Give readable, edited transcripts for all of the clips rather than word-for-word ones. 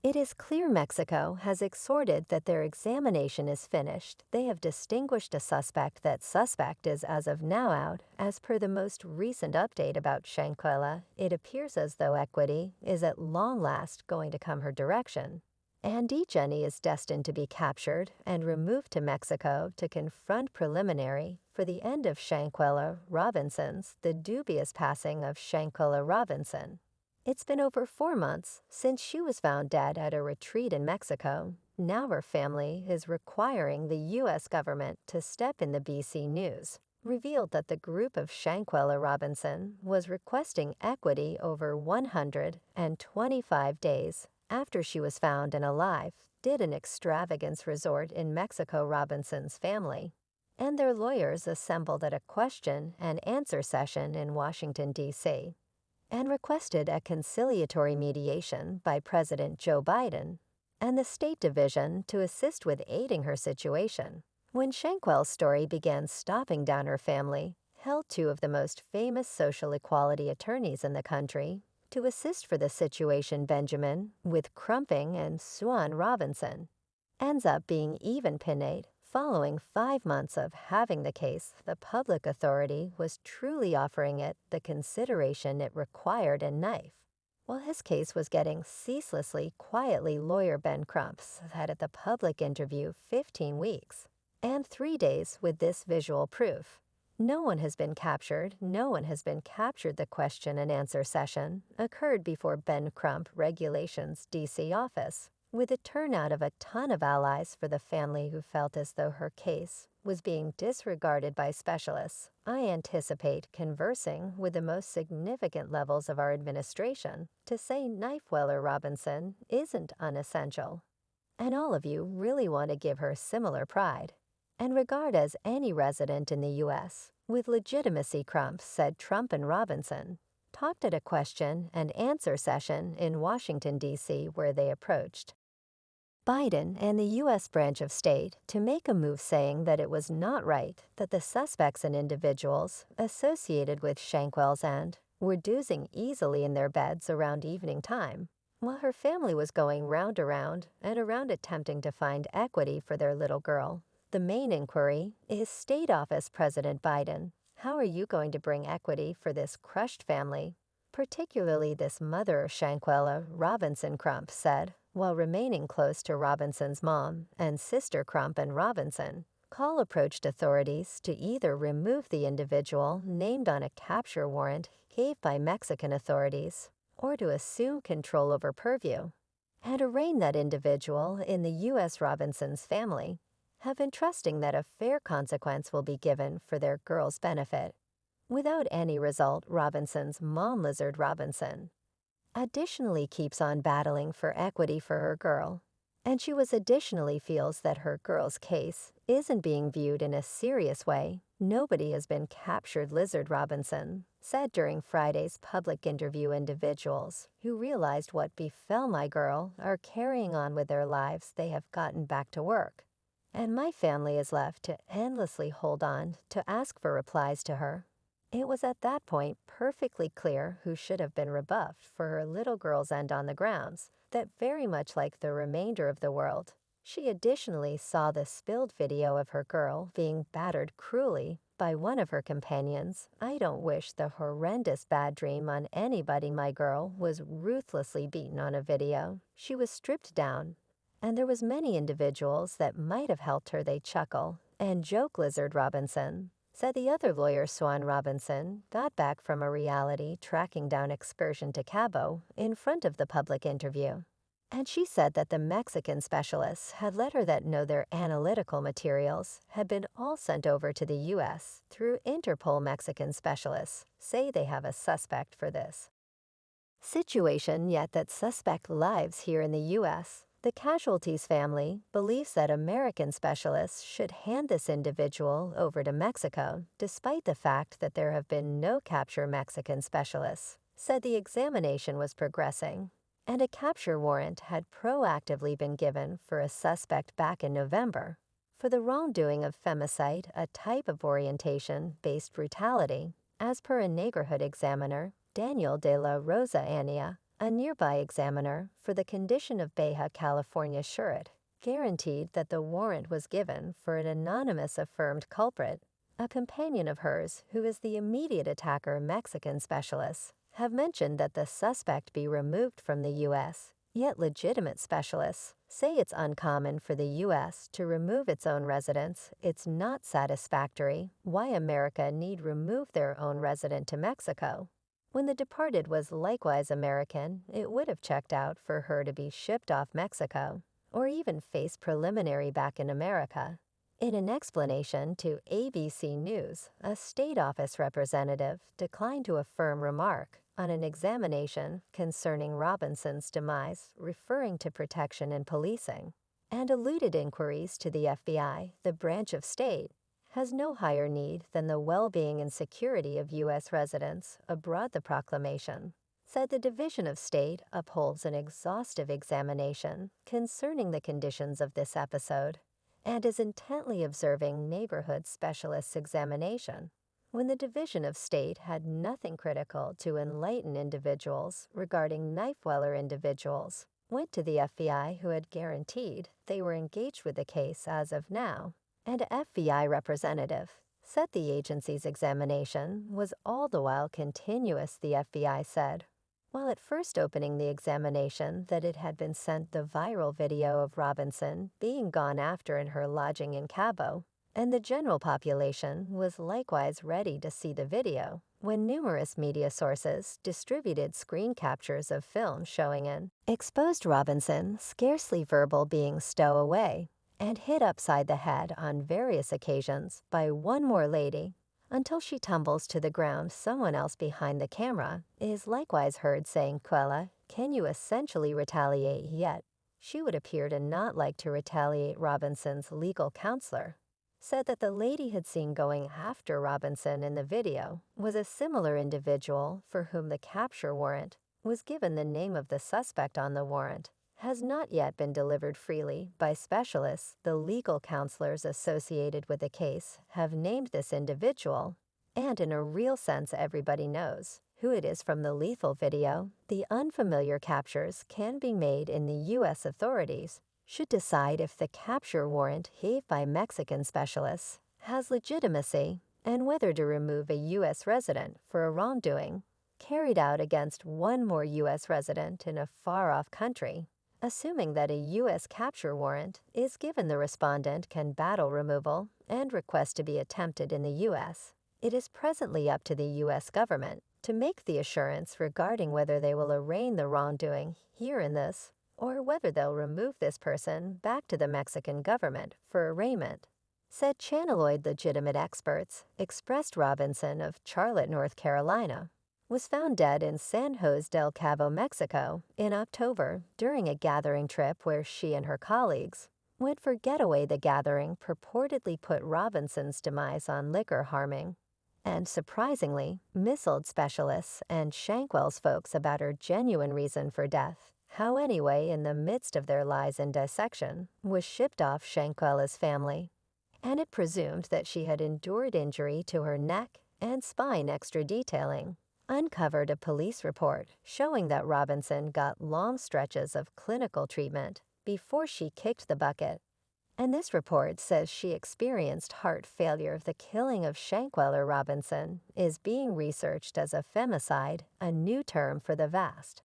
It is clear Mexico has exhorted that their examination is finished. They have distinguished a suspect. That suspect is as of now out. As per the most recent update about Shanquella, it appears as though equity is at long last going to come her direction. And Dejanae is destined to be captured and removed to Mexico to confront preliminary for the end of Shanquella Robinson's, the dubious passing of Shanquella Robinson. It's been over 4 months since she was found dead at a retreat in Mexico. Now her family is requiring the U.S. government to step in. The BC News revealed that the group of Shanquella Robinson was requesting equity over 125 days after she was found and alive, did an extravagance resort in Mexico. Robinson's family and their lawyers assembled at a question and answer session in Washington, D.C., and requested a conciliatory mediation by President Joe Biden and the State Division to assist with aiding her situation. When Shanquell's story began stopping down, her family held two of the most famous social equality attorneys in the country to assist for the situation. Benjamin with Crumping and Swan Robinson ends up being even pinned. Following 5 months of having the case, the public authority was truly offering it the consideration it required and knife. While his case was getting ceaselessly quietly, lawyer Ben Crumps had at the public interview 15 weeks and 3 days with this visual proof. No one has been captured. No one has been captured. The question and answer session occurred before Ben Crump Regulations DC office, with a turnout of a ton of allies for the family who felt as though her case was being disregarded by specialists. I anticipate conversing with the most significant levels of our administration to say Knifeweller Robinson isn't unessential. And all of you really want to give her similar pride and regard as any resident in the U.S. with legitimacy. Crump said Trump and Robinson talked at a question and answer session in Washington, D.C., where they approached Biden and the U.S. branch of state to make a move, saying that it was not right that the suspects and individuals associated with Shanquell's and were dozing easily in their beds around evening time, while her family was going round and around attempting to find equity for their little girl. The main inquiry is State Office President Biden. How are you going to bring equity for this crushed family, particularly this mother of Shanquella Robinson? Crump said, while remaining close to Robinson's mom and sister. Crump and Robinson Call approached authorities to either remove the individual named on a capture warrant gave by Mexican authorities or to assume control over purview and arraign that individual in the U.S. Robinson's family have been trusting that a fair consequence will be given for their girl's benefit. Without any result, Robinson's mom, Lizard Robinson, additionally keeps on battling for equity for her girl, and she additionally feels that her girl's case isn't being viewed in a serious way. Nobody has been captured, Lizard Robinson said during Friday's public interview. Individuals who realized what befell my girl are carrying on with their lives. They have gotten back to work, and my family is left to endlessly hold on to ask for replies to her. It was at that point perfectly clear who should have been rebuffed for her little girl's end on the grounds that, very much like the remainder of the world, she additionally saw the spilled video of her girl being battered cruelly by one of her companions. I don't wish the horrendous bad dream on anybody. My girl was ruthlessly beaten on a video. She was stripped down, and there was many individuals that might have helped her. They chuckle and joke, Lizard Robinson said. The other lawyer, Swan Robinson, got back from a reality tracking down excursion to Cabo in front of the public interview, and she said that the Mexican specialists had let her that know their analytical materials had been all sent over to the U.S. through Interpol. Mexican specialists say they have a suspect for this situation, yet that suspect lives here in the U.S. The casualty's family believes that American specialists should hand this individual over to Mexico, despite the fact that there have been no capture. Mexican specialists said the examination was progressing, and a capture warrant had proactively been given for a suspect back in November for the wrongdoing of femicide, a type of orientation-based brutality, as per a neighborhood examiner, Daniel de la Rosa Ania, A nearby examiner for the condition of Baja California Surrett guaranteed that the warrant was given for an anonymous affirmed culprit. A companion of hers, who is the immediate attacker Mexican specialists, have mentioned that the suspect be removed from the U.S., yet legitimate specialists say it's uncommon for the U.S. to remove its own residents. It's not satisfactory why America need remove their own resident to Mexico. When the departed was likewise American, it would have checked out for her to be shipped off Mexico, or even face preliminary back in America. In an explanation to ABC News, a state office representative declined to affirm remark on an examination concerning Robinson's demise, referring to protection and policing, and eluded inquiries to the FBI. The branch of state has no higher need than the well-being and security of U.S. residents abroad. The proclamation said the Division of State upholds an exhaustive examination concerning the conditions of this episode and is intently observing neighborhood specialists' examination. When the Division of State had nothing critical to enlighten individuals regarding knife-weller individuals, went to the FBI, who had guaranteed they were engaged with the case as of now, and an FBI representative said the agency's examination was all the while continuous. The FBI said, while at first opening the examination, that it had been sent the viral video of Robinson being gone after in her lodging in Cabo, and the general population was likewise ready to see the video when numerous media sources distributed screen captures of film showing an exposed Robinson, scarcely verbal, being stowaway and hit upside the head on various occasions by one more lady until she tumbles to the ground. Someone else behind the camera is likewise heard saying, "Quella, can you essentially retaliate?" Yet she would appear to not like to retaliate. Robinson's legal counselor said that the lady had seen going after Robinson in the video was a similar individual for whom the capture warrant was given. The name of the suspect on the warrant has not yet been delivered freely by specialists. The legal counselors associated with the case have named this individual, and in a real sense everybody knows who it is from the lethal video. The unfamiliar captures can be made in the U.S. authorities should decide if the capture warrant gave by Mexican specialists has legitimacy and whether to remove a U.S. resident for a wrongdoing carried out against one more U.S. resident in a far-off country. Assuming that a U.S. capture warrant is given, the respondent can battle removal and request to be attempted in the U.S. It is presently up to the U.S. government to make the assurance regarding whether they will arraign the wrongdoing here in this, or whether they'll remove this person back to the Mexican government for arraignment, said Channelloid. Legitimate experts expressed Robinson of Charlotte, North Carolina, was found dead in San Jose del Cabo, Mexico, in October during a gathering trip where she and her colleagues went for getaway. The gathering purportedly put Robinson's demise on liquor harming, and surprisingly, misled specialists and Shanquella's folks about her genuine reason for death. How anyway, in the midst of their lies and dissection, was shipped off Shanquella's family, and it presumed that she had endured injury to her neck and spine. Extra detailing uncovered a police report showing that Robinson got long stretches of clinical treatment before she kicked the bucket, and this report says she experienced heart failure. The killing of Shanquella Robinson is being researched as a femicide, a new term for the vast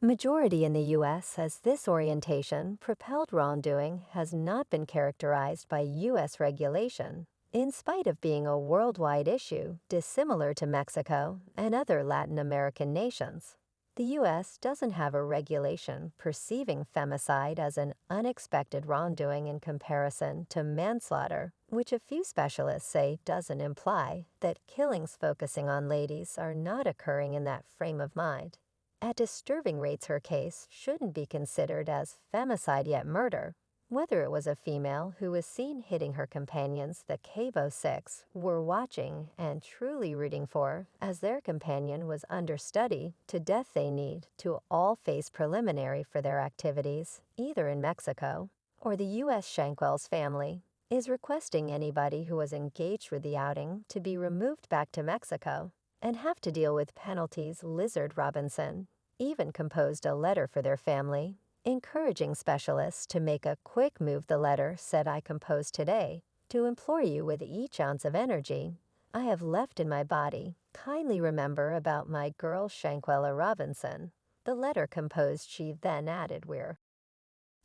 majority in the U.S., as this orientation propelled wrongdoing has not been characterized by U.S. regulation, in spite of being a worldwide issue dissimilar to Mexico and other Latin American nations. The U.S. doesn't have a regulation perceiving femicide as an unexpected wrongdoing in comparison to manslaughter, which a few specialists say doesn't imply that killings focusing on ladies are not occurring in that frame of mind. At disturbing rates, her case shouldn't be considered as femicide yet murder. Whether it was a female who was seen hitting her companions, the Cabo Six were watching and truly rooting for, as their companion was understudy to death. They need to all face preliminary for their activities, either in Mexico or the U.S. Shanquella's family is requesting anybody who was engaged with the outing to be removed back to Mexico and have to deal with penalties. Lizard Robinson even composed a letter for their family, encouraging specialists to make a quick move. The letter said, "I compose today to implore you with each ounce of energy I have left in my body. Kindly remember about my girl Shanquella Robinson." The letter composed, she then added, "We're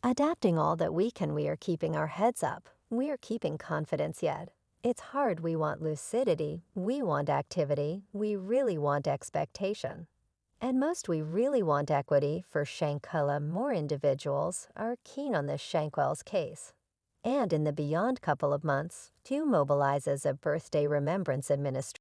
adapting all that we can. We are keeping our heads up. We are keeping confidence yet. It's hard. We want lucidity. We want activity. We really want expectation. And most, we really want equity for Shanquella. More individuals are keen on this Shanquella's case. And in the beyond couple of months, to mobilize as a birthday remembrance administration.